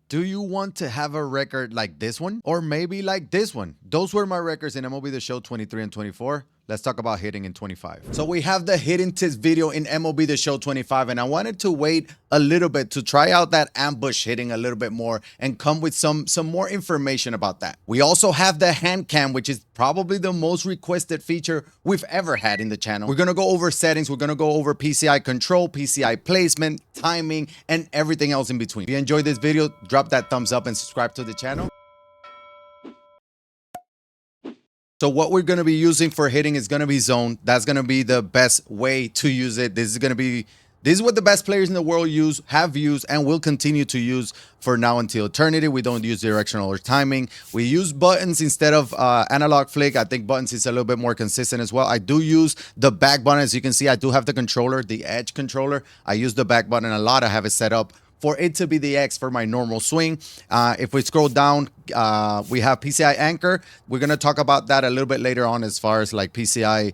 Do you want to have a record like this one? Or maybe like this one? Those were my records in MLB The Show 23 and 24. Let's talk about hitting in 25. So we have the hitting tips video in MLB The Show 25, and I wanted to wait a little bit to try out that ambush hitting a little bit more and come with some more information about that. We also have the hand cam, which is probably the most requested feature we've ever had in the channel. We're gonna go over settings, we're gonna go over PCI control, PCI placement, timing, and everything else in between. If you enjoyed this video, drop that thumbs up and subscribe to the channel. So what we're going to be using for hitting is going to be zone. That's going to be the best way to use it. This is what the best players in the world have used, and will continue to use for now until eternity. We don't use directional or timing. We use buttons instead of analog flick. I think buttons is a little bit more consistent as well. I do use the back button. As you can see, I do have the controller, the edge controller. I use the back button a lot. I have it set up for it to be the X for my normal swing. If we scroll down, we have PCI anchor. We're going to talk about that a little bit later on as far as like PCI,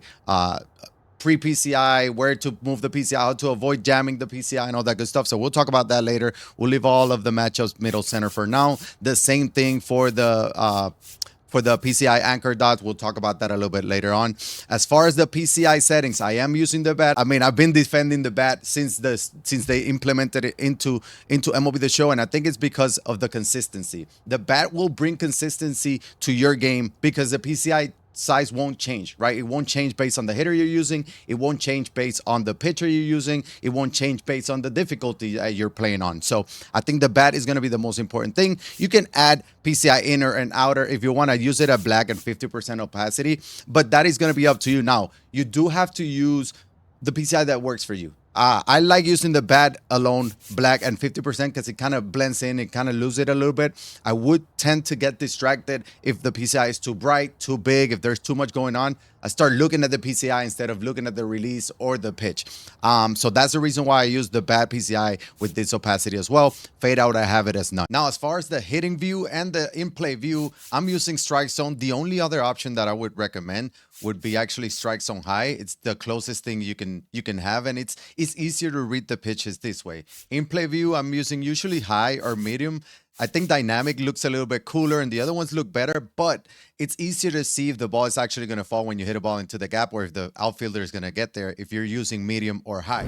pre-PCI, where to move the PCI, how to avoid jamming the PCI and all that good stuff. So we'll talk about that later. We'll leave all of the matchups middle center for now. The same thing for the PCI anchor dots. We'll talk about that a little bit later on. As far as the PCI settings, I am using the bat. I mean, I've been defending the bat since they implemented it into MLB The Show, and I think it's because of the consistency. The bat will bring consistency to your game because the PCI size won't change, right? It won't change based on the hitter you're using. It won't change based on the pitcher you're using. It won't change based on the difficulty that you're playing on. So I think the bat is going to be the most important thing. You can add PCI inner and outer if you want to use it at black and 50% opacity, but that is going to be up to you. Now, you do have to use the PCI that works for you. I like using the bat alone, black and 50%, because it kind of blends in, it kind of loses it a little bit. I would tend to get distracted if the PCI is too bright, too big, if there's too much going on. I start looking at the PCI instead of looking at the release or the pitch. So that's the reason why I use the bat PCI with this opacity as well. Fade out, I have it as none. Now, as far as the hitting view and the in-play view, I'm using strike zone. The only other option that I would recommend would be actually strike zone high. It's the closest thing you can have, and it's easier to read the pitches this way. In-play view, I'm using usually high or medium. I think dynamic looks a little bit cooler and the other ones look better, but it's easier to see if the ball is actually going to fall when you hit a ball into the gap, or if the outfielder is going to get there if you're using medium or high.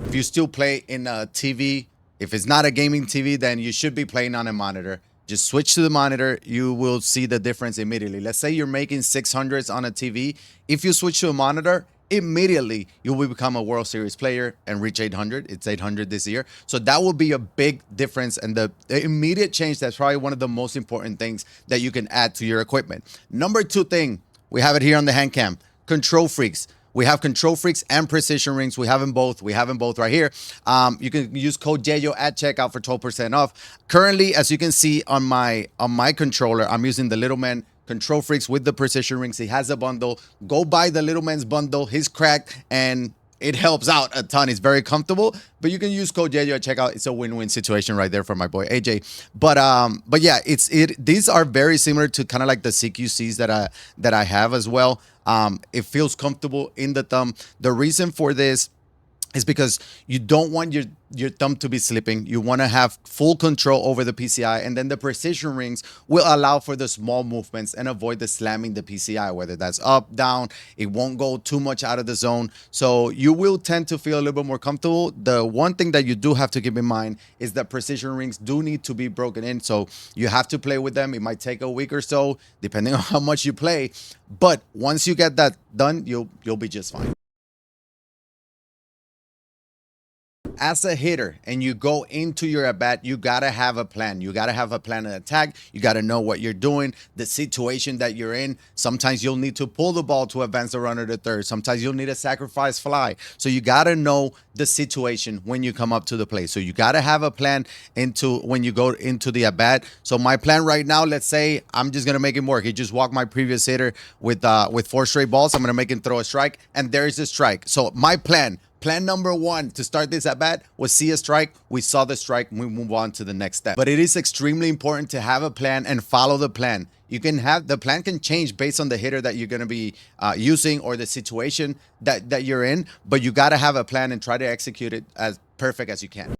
If you still play in a TV, if it's not a gaming TV, then you should be playing on a monitor. Just switch to the monitor. You will see the difference immediately. Let's say you're making 600s on a TV. If you switch to a monitor, immediately you will become a World Series player and reach 800. It's 800 this year. So that will be a big difference, and the immediate change, that's probably one of the most important things that you can add to your equipment. Number two thing, we have it here on the hand cam, control freaks. We have control freaks and precision rings. We have them both. We have them both right here. You can use code YeYo at checkout for 12% off. Currently, as you can see on my controller, I'm using the Little Man control freaks with the precision rings. He has a bundle. Go buy the Little Man's bundle. He's cracked, and it helps out a ton. It's very comfortable, but you can use code YeYo at checkout. It's a win-win situation right there for my boy AJ. But yeah, these are very similar to kind of like the CQCs that I have as well. It feels comfortable in the thumb. The reason for this is because you don't want your thumb to be slipping. You want to have full control over the PCI, and then the precision rings will allow for the small movements and avoid the slamming the PCI, whether that's up, down. It won't go too much out of the zone, so you will tend to feel a little bit more comfortable. The one thing that you do have to keep in mind is that precision rings do need to be broken in, so you have to play with them. It might take a week or so, depending on how much you play, but once you get that done, you'll be just fine. As a hitter and you go into your at-bat, you got to have a plan. You got to have a plan of attack. You got to know what you're doing, the situation that you're in. Sometimes you'll need to pull the ball to advance the runner to third. Sometimes you'll need a sacrifice fly. So you got to know the situation when you come up to the plate. So you got to have a plan when you go into the at-bat. So my plan right now, let's say I'm just going to make him work. He just walked my previous hitter with 4 straight balls. I'm going to make him throw a strike, and there's the strike. So my plan number one to start this at bat was see a strike. We saw the strike, and we move on to the next step. But it is extremely important to have a plan and follow the plan. You can have the plan can change based on the hitter that you're going to be using or the situation that you're in, but you got to have a plan and try to execute it as perfect as you can.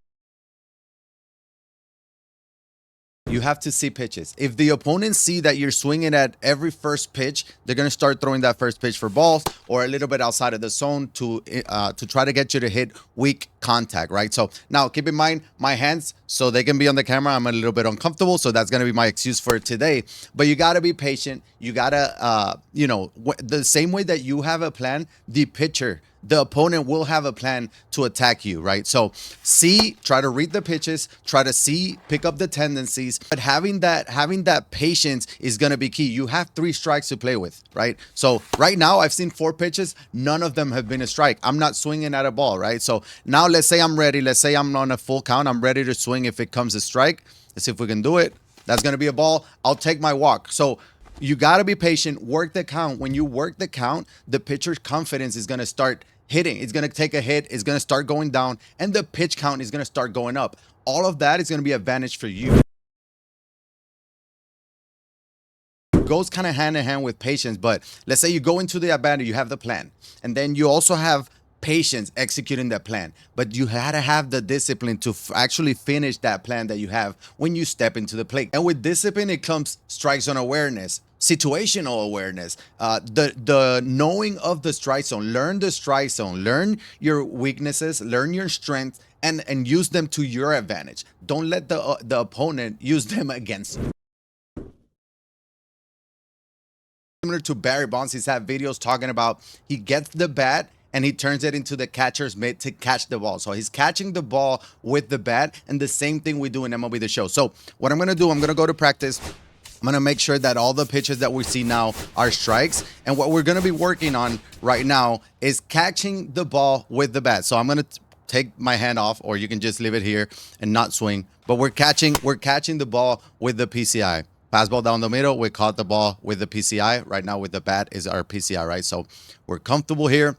You have to see pitches. If the opponents see that you're swinging at every first pitch, they're going to start throwing that first pitch for balls or a little bit outside of the zone to try to get you to hit weak contact, right? So now keep in mind my hands, so they can be on the camera. I'm a little bit uncomfortable, so that's going to be my excuse for today. But you got to be patient. You got to, the same way that you have a plan, the pitcher, the opponent will have a plan to attack you, right? So try to read the pitches, try to pick up the tendencies, but having that patience is going to be key. You have 3 strikes to play with, right? So right now I've seen 4 pitches. None of them have been a strike. I'm not swinging at a ball, right? So now let's say I'm ready. Let's say I'm on a full count. I'm ready to swing if it comes a strike. Let's see if we can do it. That's going to be a ball. I'll take my walk. So you got to be patient, work the count. When you work the count, the pitcher's confidence is going to start hitting. It's going to take a hit. It's going to start going down, and the pitch count is going to start going up. All of that is going to be an advantage for you. It goes kind of hand in hand with patience, but let's say you go into the at-bat, you have the plan, and then you also have patience executing that plan, but you had to have the discipline to actually finish that plan that you have when you step into the plate. And with discipline, it comes strike zone awareness, situational awareness, the knowing of the strike zone. Learn the strike zone, learn your weaknesses, learn your strengths, and use them to your advantage. Don't let the opponent use them against you. Similar to Barry Bonds, he's had videos talking about he gets the bat and he turns it into the catcher's mitt to catch the ball. So he's catching the ball with the bat, and the same thing we do in MLB The Show. So what I'm going to do, I'm going to go to practice. I'm going to make sure that all the pitches that we see now are strikes. And what we're going to be working on right now is catching the ball with the bat. So I'm going to take my hand off, or you can just leave it here and not swing. But we're catching the ball with the PCI. Fastball down the middle, we caught the ball with the PCI. Right now with the bat is our PCI, right? So we're comfortable here.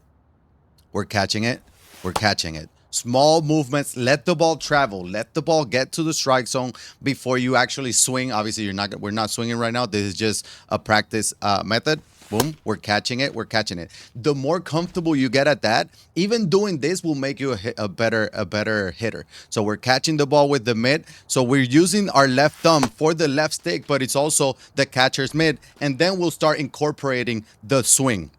We're catching it. We're catching it. Small movements. Let the ball travel. Let the ball get to the strike zone before you actually swing. Obviously, we're not swinging right now. This is just a practice method. Boom. We're catching it. We're catching it. The more comfortable you get at that, even doing this will make you a better hitter. So we're catching the ball with the mitt. So we're using our left thumb for the left stick, but it's also the catcher's mitt. And then we'll start incorporating the swing,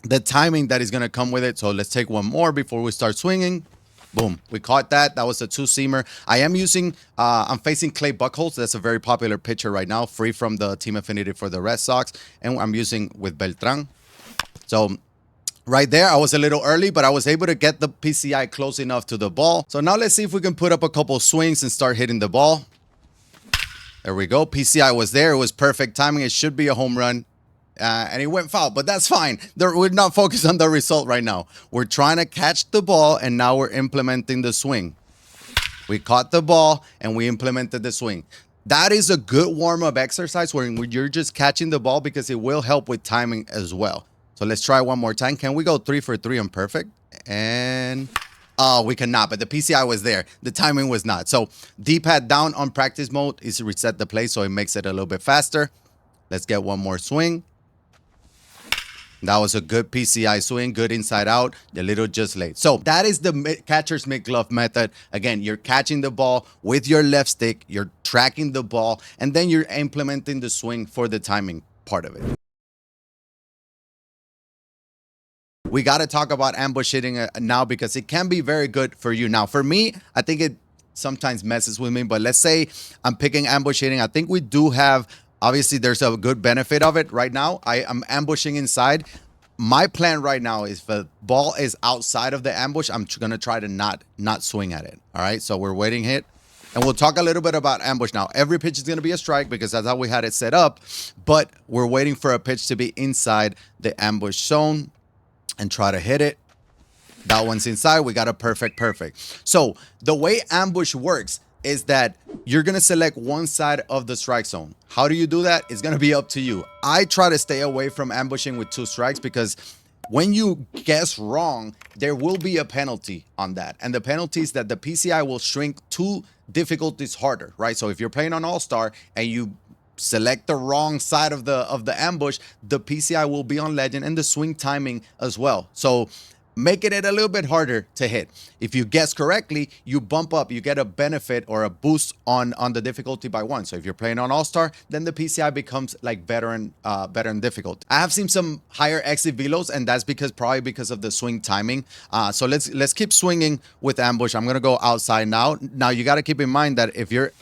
the timing that is going to come with it. So let's take one more before we start swinging. Boom. We caught that. That was a 2-seamer. I am using, I'm facing Clay Buchholz. That's a very popular pitcher right now, free from the team affinity for the Red Sox. And I'm using with Beltran. So right there, I was a little early, but I was able to get the PCI close enough to the ball. So now let's see if we can put up a couple swings and start hitting the ball. There we go. PCI was there. It was perfect timing. It should be a home run. And it went foul, but that's fine. We're not focused on the result right now. We're trying to catch the ball, and now we're implementing the swing. We caught the ball, and we implemented the swing. That is a good warm-up exercise where you're just catching the ball, because it will help with timing as well. So let's try one more time. Can we go 3 for 3 on perfect? And we cannot, but the PCI was there. The timing was not. So D-pad down on practice mode is to reset the play, so it makes it a little bit faster. Let's get one more swing. That was a good PCI swing, good inside out, a little just late. So that is the catcher's mitt glove method. Again, you're catching the ball with your left stick, you're tracking the ball, and then you're implementing the swing for the timing part of it. We got to talk about ambush hitting now, because it can be very good for you. Now, for me, I think it sometimes messes with me, but let's say I'm picking ambush hitting. I think we do have, obviously, there's a good benefit of it right now. I'm ambushing inside. My plan right now is if the ball is outside of the ambush, I'm going to try to not swing at it. All right, so we're waiting hit. And we'll talk a little bit about ambush now. Every pitch is going to be a strike, because that's how we had it set up. But we're waiting for a pitch to be inside the ambush zone and try to hit it. That one's inside. We got a perfect. So the way ambush works is that you're going to select one side of the strike zone. How do you do that? It's going to be up to you. I try to stay away from ambushing with 2 strikes, because when you guess wrong, there will be a penalty on that. And the penalty is that the PCI will shrink 2 difficulties harder, right? So if you're playing on All-Star and you select the wrong side of the ambush, the PCI will be on legend, and the swing timing as well. So making it a little bit harder to hit. If you guess correctly, you bump up, you get a benefit or a boost on the difficulty by 1. So if you're playing on All-Star, then the PCI becomes like better and difficult. I have seen some higher exit velos, and that's probably because of the swing timing. So let's keep swinging with ambush. I'm gonna go outside now. Now you got to keep in mind that if you're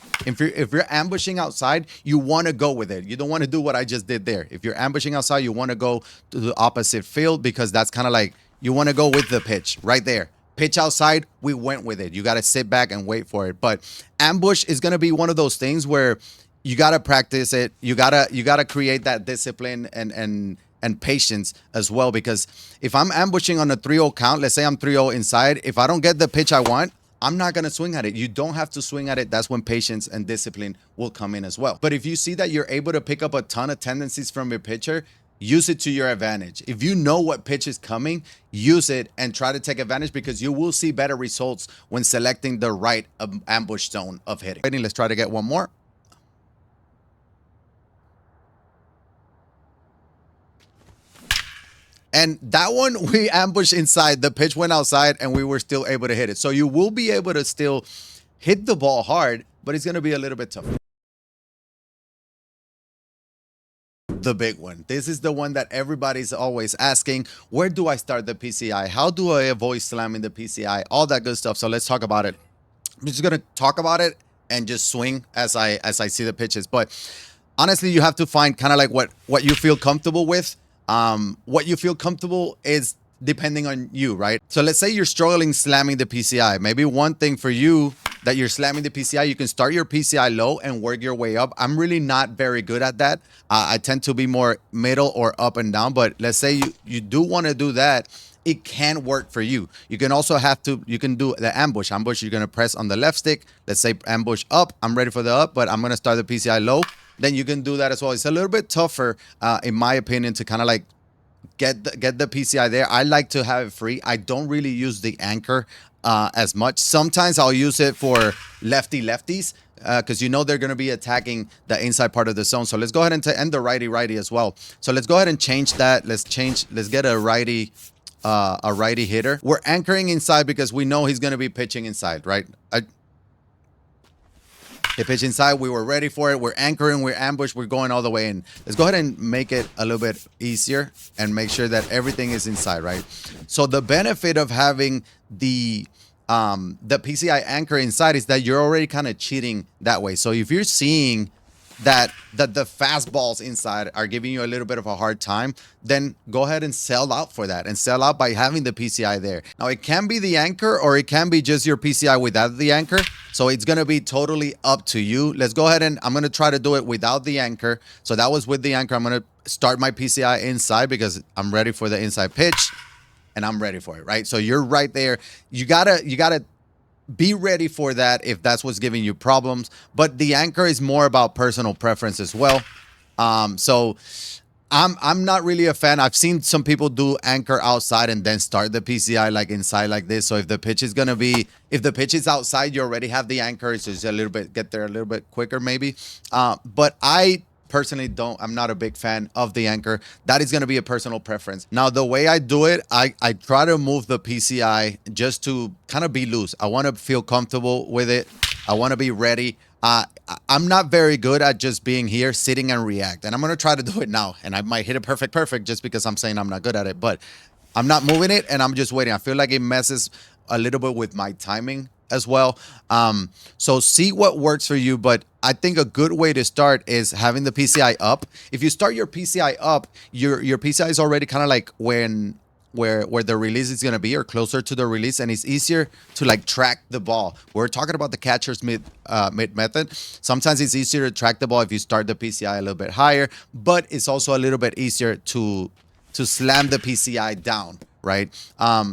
ambushing outside, you want to go with it. You don't want to do what I just did there. If you're ambushing outside, you want to go to the opposite field, because that's kind of like, you want to go with the pitch right there. Pitch outside, we went with it. You got to sit back and wait for it. But ambush is going to be one of those things where you got to practice it. You got to create that discipline and patience as well, because if I'm ambushing on a 3-0 count, let's say I'm 3-0 inside, if I don't get the pitch I want, I'm not going to swing at it. You don't have to swing at it. That's when patience and discipline will come in as well. But if you see that you're able to pick up a ton of tendencies from your pitcher, use it to your advantage. If you know what pitch is coming, use it and try to take advantage, because you will see better results when selecting the right ambush zone of hitting. Let's try to get one more. And that one, we ambushed inside. The pitch went outside and we were still able to hit it. So you will be able to still hit the ball hard, but it's going to be a little bit tough. The big one. This is the one that everybody's always asking. Where do I start the PCI? How do I avoid slamming the PCI? All that good stuff. So let's talk about it. I'm just going to talk about it and just swing as I see the pitches. But honestly, you have to find kind of like what you feel comfortable with. What you feel comfortable is depending on you, right? So let's say you're struggling slamming the PCI. Maybe one thing for you that you're slamming the PCI, you can start your PCI low and work your way up. I'm really not very good at that. I tend to be more middle or up and down, but let's say you do want to do that. It can work for you. You can also you can do the ambush. Ambush, you're going to press on the left stick. Let's say ambush up. I'm ready for the up, but I'm going to start the PCI low. Then you can do that as well. It's a little bit tougher, in my opinion, to kind of like get the PCI there. I like to have it free. I don't really use the anchor as much. Sometimes I'll use it for lefties, because you know they're going to be attacking the inside part of the zone. So let's go ahead and end the righty as well. So let's go ahead and change that. Let's get a righty hitter. We're anchoring inside because we know he's going to be pitching inside, right? He pitched inside. We were ready for it. We're anchoring. We're ambushed. We're going all the way in. Let's go ahead and make it a little bit easier and make sure that everything is inside, right? So the benefit of having the PCI anchor inside is that you're already kind of cheating that way. So if you're seeing that the fastballs inside are giving you a little bit of a hard time, then go ahead and sell out for that, and sell out by having the PCI there. Now, it can be the anchor or it can be just your PCI without the anchor. So it's going to be totally up to you. Let's go ahead and I'm going to try to do it without the anchor. So that was with the anchor. I'm going to start my PCI inside because I'm ready for the inside pitch and I'm ready for it, right? So you're right there. You gotta be ready for that if that's what's giving you problems. But the anchor is more about personal preference as well. So I'm not really a fan. I've seen some people do anchor outside and then start the PCI like inside like this. So if the pitch is outside, you already have the anchor, so it's get there a little bit quicker maybe. But I personally I'm not a big fan of the anchor. That is going to be a personal preference. Now, the way I do it, I try to move the PCI just to kind of be loose. I want to feel comfortable with it. I want to be ready. I'm not very good at just being here, sitting and react. And I'm going to try to do it now. And I might hit it perfect just because I'm saying I'm not good at it. But I'm not moving it and I'm just waiting. I feel like it messes a little bit with my timing as well. So see what works for you. But I think a good way to start is having the PCI up. If you start your PCI up, your PCI is already kind of like where the release is going to be, or closer to the release, and it's easier to like track the ball. We're talking about the catcher's mitt method. Sometimes it's easier to track the ball if you start the PCI a little bit higher, but it's also a little bit easier to slam the PCI down, right?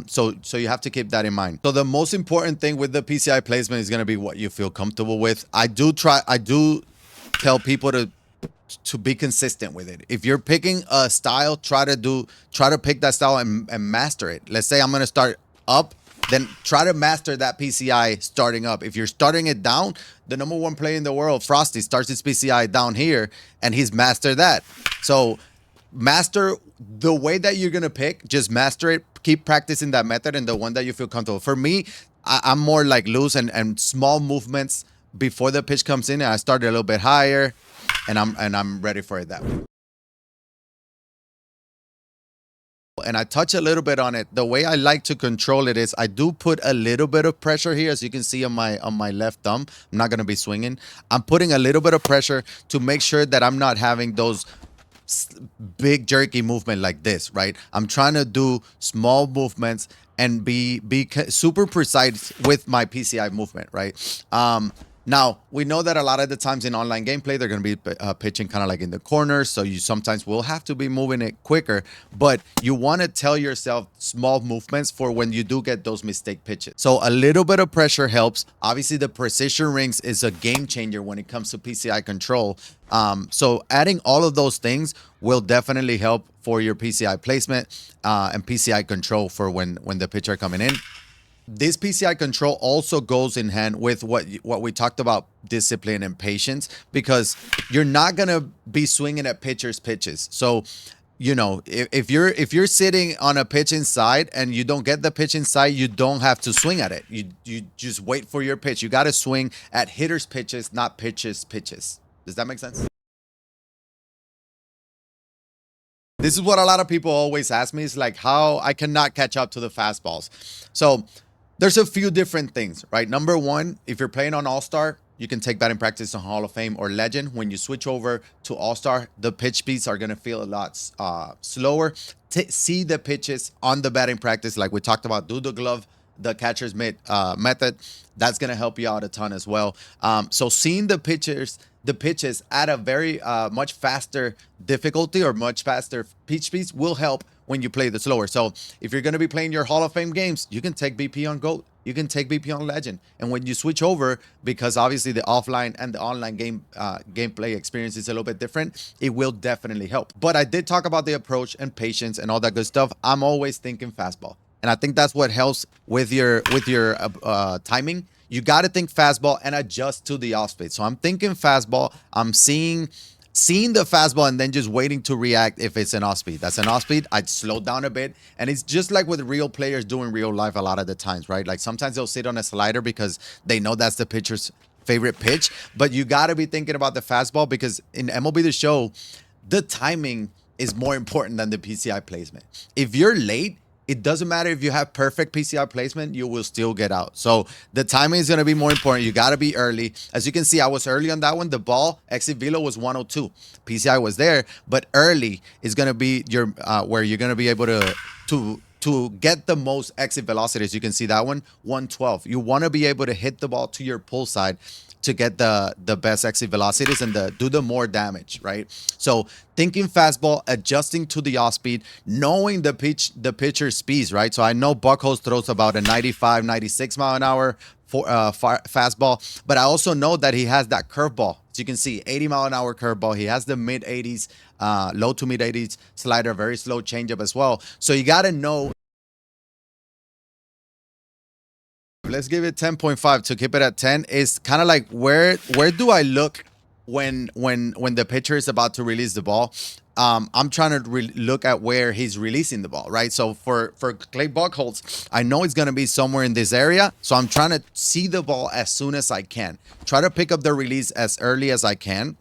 So you have to keep that in mind. So the most important thing with the PCI placement is going to be what you feel comfortable with. I do tell people to be consistent with it. If you're picking a style, try to pick that style and master it. Let's say I'm going to start up, then try to master that PCI starting up. If you're starting it down, the #1 player in the world, Frosty, starts his PCI down here and he's mastered that. So master the way that you're gonna pick. Just master it. Keep practicing that method and the one that you feel comfortable. For me, I'm more like loose and small movements before the pitch comes in, and I started a little bit higher, and I'm ready for it that way. And I touch a little bit on it. The way I like to control it is I do put a little bit of pressure here, as you can see on my left thumb. I'm not gonna be swinging. I'm putting a little bit of pressure to make sure that I'm not having those big jerky movement like this, right? I'm trying to do small movements and be super precise with my PCI movement, right? Now we know that a lot of the times in online gameplay they're going to be pitching kind of like in the corners, so you sometimes will have to be moving it quicker, but you want to tell yourself small movements for when you do get those mistake pitches. So a little bit of pressure helps. Obviously the precision rings is a game changer when it comes to PCI control. So adding all of those things will definitely help for your PCI placement and PCI control for when the pitcher coming in. This PCI control also goes in hand with what we talked about, discipline and patience, because you're not gonna be swinging at pitchers' pitches. So, you know, if you're sitting on a pitch inside and you don't get the pitch inside, you don't have to swing at it. You just wait for your pitch. You got to swing at hitters' pitches, not pitchers' pitches. Does that make sense? This is what a lot of people always ask me, is like how I cannot catch up to the fastballs. So there's a few different things, right? Number one, if you're playing on All-Star, you can take batting practice on Hall of Fame or Legend. When you switch over to All-Star, the pitch speeds are going to feel a lot slower. See the pitches on the batting practice, like we talked about, do the glove, the catcher's mitt method. That's going to help you out a ton as well. So seeing the pitches at a very much faster difficulty or much faster pitch speeds will help when you play the slower. So if you're going to be playing your Hall of Fame games, you can take BP on GOAT. You can take BP on Legend. And when you switch over, because obviously the offline and the online gameplay experience is a little bit different, it will definitely help. But I did talk about the approach and patience and all that good stuff. I'm always thinking fastball. And I think that's what helps with your timing. You got to think fastball and adjust to the off speed. So I'm thinking fastball. I'm seeing the fastball and then just waiting to react if it's an off speed. That's an off speed. I'd slow down a bit. And it's just like with real players doing real life a lot of the times, right? Like sometimes they'll sit on a slider because they know that's the pitcher's favorite pitch. But you got to be thinking about the fastball, because in MLB The Show, the timing is more important than the PCI placement. If you're late, it doesn't matter if you have perfect PCI placement, you will still get out. So the timing is going to be more important. You got to be early. As you can see, I was early on that one. The ball exit velo was 102. PCI was there, but early is going to be your where you're going to be able to get the most exit velocities. You can see that one, 112. You want to be able to hit the ball to your pull side to get the best exit velocities and do the more damage, right? So thinking fastball, adjusting to the off speed, knowing the pitcher's speeds, right? So I know Buckholz throws about a 95, 96 mile an hour for fastball, but I also know that he has that curveball. So you can see 80 mile an hour curveball. He has the mid 80s, low to mid 80s slider, very slow changeup as well. So you got to know. Let's give it 10.5 to keep it at 10. Is kind of like where do I look when the pitcher is about to release the ball? I'm trying to look at where he's releasing the ball, right? So for Clay Buckholz, I know it's going to be somewhere in this area. So I'm trying to see the ball as soon as I can. Try to pick up the release as early as I can,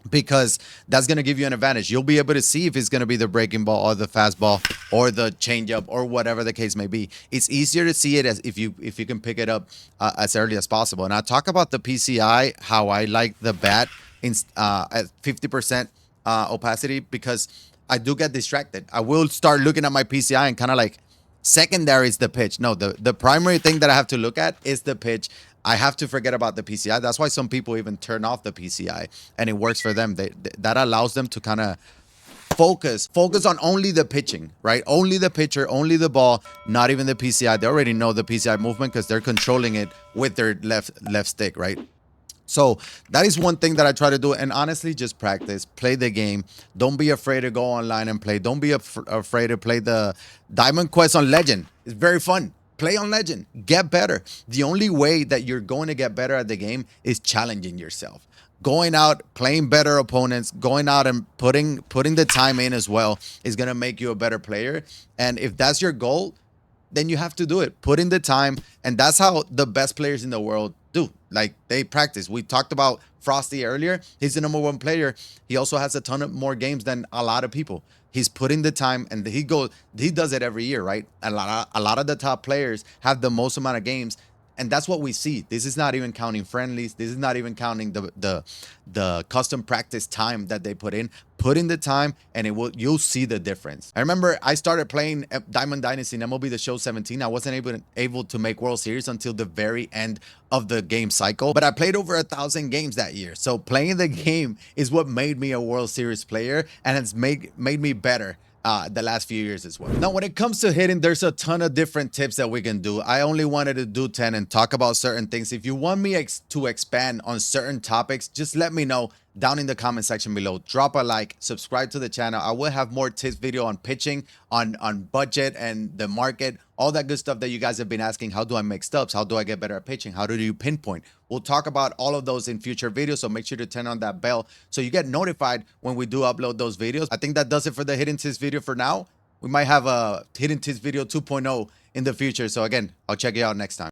because that's going to give you an advantage. You'll be able to see if it's going to be the breaking ball or the fastball or the changeup or whatever the case may be. It's easier to see it as if you can pick it up as early as possible. And I talk about the PCI, how I like the bat in at 50% opacity, because I do get distracted. I will start looking at my PCI and kind of like secondary is the pitch. No, the primary thing that I have to look at is the pitch. I have to forget about the PCI. That's why some people even turn off the PCI, and it works for them. That allows them to kind of focus on only the pitching, right? Only the pitcher, only the ball, not even the PCI. They already know the PCI movement because they're controlling it with their left stick, right? So that is one thing that I try to do. And honestly, just practice, play the game. Don't be afraid to go online and play. Don't be afraid to play the Diamond Quest on Legend. It's very fun. Play on legend, get better. The only way that you're going to get better at the game is challenging yourself. Going out, playing better opponents, going out and putting the time in as well is gonna make you a better player. And if that's your goal, then you have to do it. Put in the time, and that's how the best players in the world do. Like, they practice. We talked about Frosty earlier. He's the #1 player. He also has a ton of more games than a lot of people. He's putting the time, and he does it every year, right? A lot of the top players have the most amount of games, and that's what we see. This is not even counting friendlies. This is not even counting the custom practice time that they put in. Put in the time, and you'll see the difference. I remember I started playing Diamond Dynasty in MLB The Show 17. I wasn't able to make World Series until the very end of the game cycle, but I played over 1,000 games that year. So playing the game is what made me a World Series player, and it's made me better the last few years as well. Now, when it comes to hitting, there's a ton of different tips that we can do. I only wanted to do 10 and talk about certain things. If you want me to expand on certain topics, just let me know down in the comment section below. Drop a like, subscribe to the channel. I will have more tips video on pitching, on budget and the market, all that good stuff that you guys have been asking. How do I make stubs? How do I get better at pitching? How do you pinpoint? We'll talk about all of those in future videos, so make sure to turn on that bell so you get notified when we do upload those videos. I think that does it for the hidden tips video for now. We might have a hidden tips video 2.0 in the future. So again, I'll check you out next time.